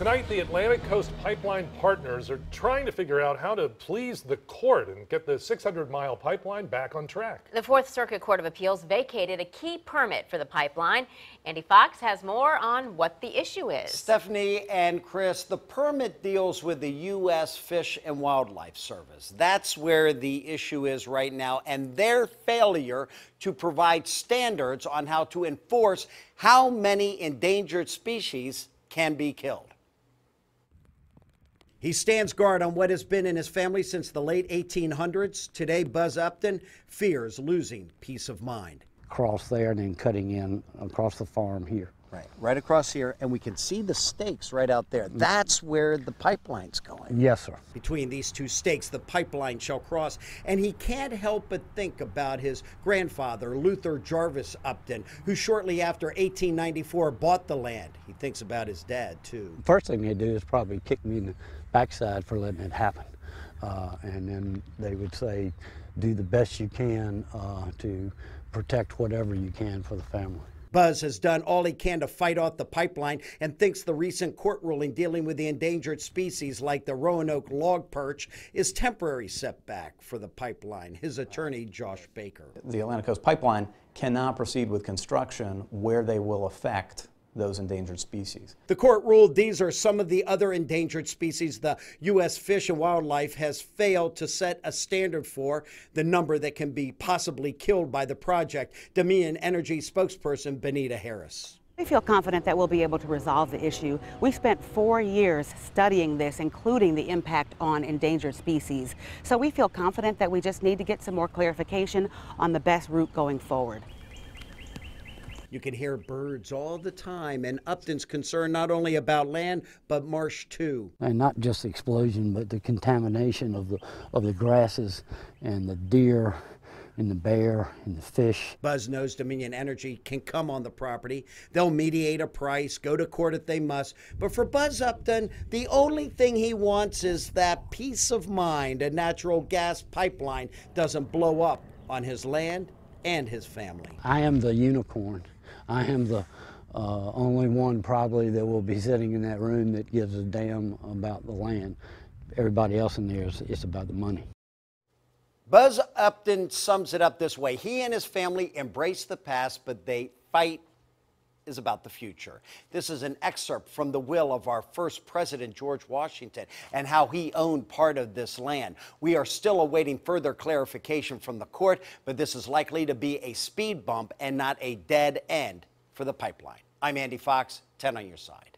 Tonight, the Atlantic Coast Pipeline partners are trying to figure out how to please the court and get the 600-mile pipeline back on track. The Fourth Circuit Court of Appeals vacated a key permit for the pipeline. Andy Fox has more on what the issue is. Stephanie and Chris, the permit deals with the U.S. Fish and Wildlife Service. That's where the issue is right now, and their failure to provide standards on how to enforce how many endangered species can be killed. He stands guard on what has been in his family since the late 1800s. Today, Buzz Upton fears losing peace of mind. Across there and then cutting in across the farm here. Right across here, and we can see the stakes right out there. That's where the pipeline's going. Yes, sir. Between Between these two stakes, the pipeline shall cross, and he can't help but think about his grandfather, Luther Jarvis Upton, who shortly after 1894 bought the land. He thinks about his dad, too. First thing they do is probably kick me in the backside for letting it happen. And then they would say, do the best you can to protect whatever you can for the family. Buzz has done all he can to fight off the pipeline and thinks the recent court ruling dealing with the endangered species like the Roanoke log perch is temporary setback for the pipeline. His attorney, Josh Baker. The Atlantic Coast Pipeline cannot proceed with construction where they will affect those endangered species. The court ruled these are some of the other endangered species the U.S. Fish and Wildlife has failed to set a standard for, the number that can be possibly killed by the project. Dominion Energy spokesperson Benita Harris. We feel confident that we'll be able to resolve the issue. We spent 4 years studying this, including the impact on endangered species. So we feel confident that we just need to get some more clarification on the best route going forward. You can hear birds all the time, and Upton's concerned not only about land, but marsh too. And not just the explosion, but the contamination of the grasses and the deer and the bear and the fish. Buzz knows Dominion Energy can come on the property. They'll mediate a price, go to court if they must. But for Buzz Upton, the only thing he wants is that peace of mind a natural gas pipeline doesn't blow up on his land and his family. I am the unicorn. I am the only one probably that will be sitting in that room that gives a damn about the land. Everybody else in there it's about the money. Buzz Upton sums it up this way. He and his family embrace the past, but they fight is about the future. This is an excerpt from the will of our first president, George Washington, and how he owned part of this land. We are still awaiting further clarification from the court, but this is likely to be a speed bump and not a dead end for the pipeline. I'm Andy Fox, 10 on your side.